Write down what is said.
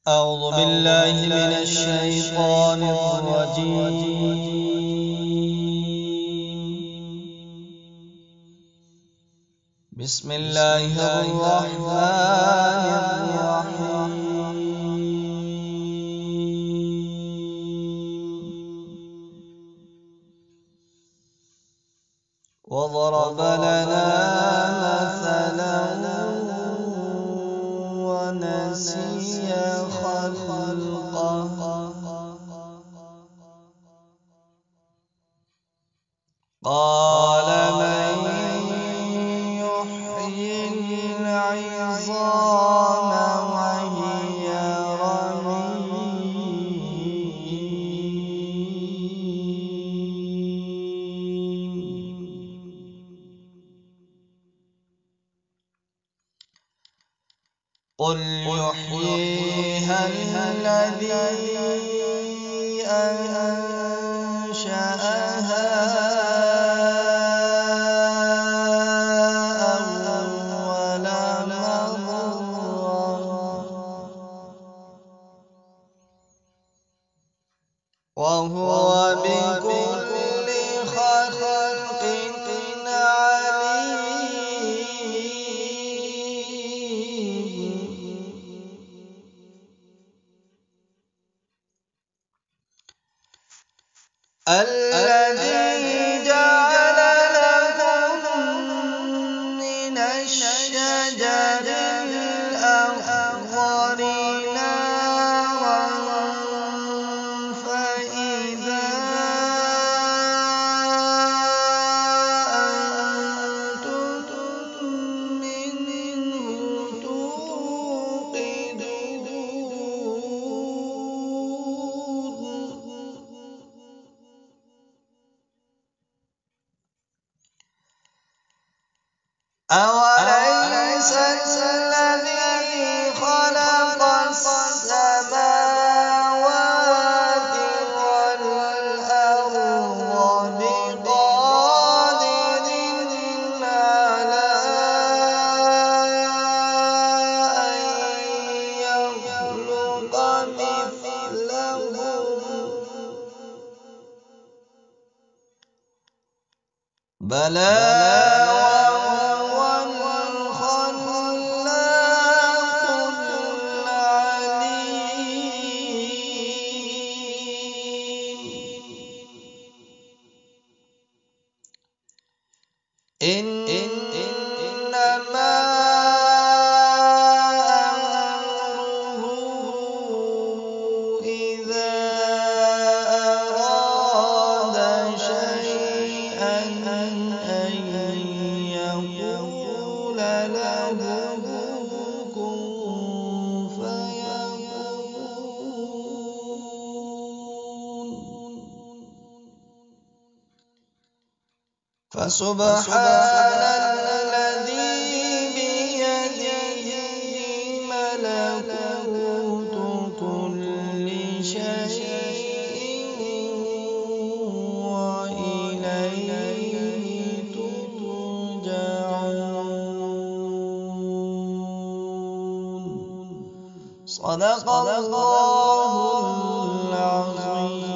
أعوذ بالله من الشيطان الرجيم. بسم الله الرحمن الرحيم. وضرب لنا مثلا ونسي خلقه قال من يحيي العظام وهي رميم قل يحييها الذي أنشأها أول مرة وهو بكل خلق الذي جعل لكم من الشجر الأخضر نارا فإذا أنتم منه توقدون أوليس الذي خلق السماوات والأرض بقادر على أن يخلق مثلهم بلى إنما أمره إذا أراد شيئا أن يقول له كن فيكون فسبحان الذي بيده ملكوت كل شيء وإليه ترجعون. صدق الله العظيم.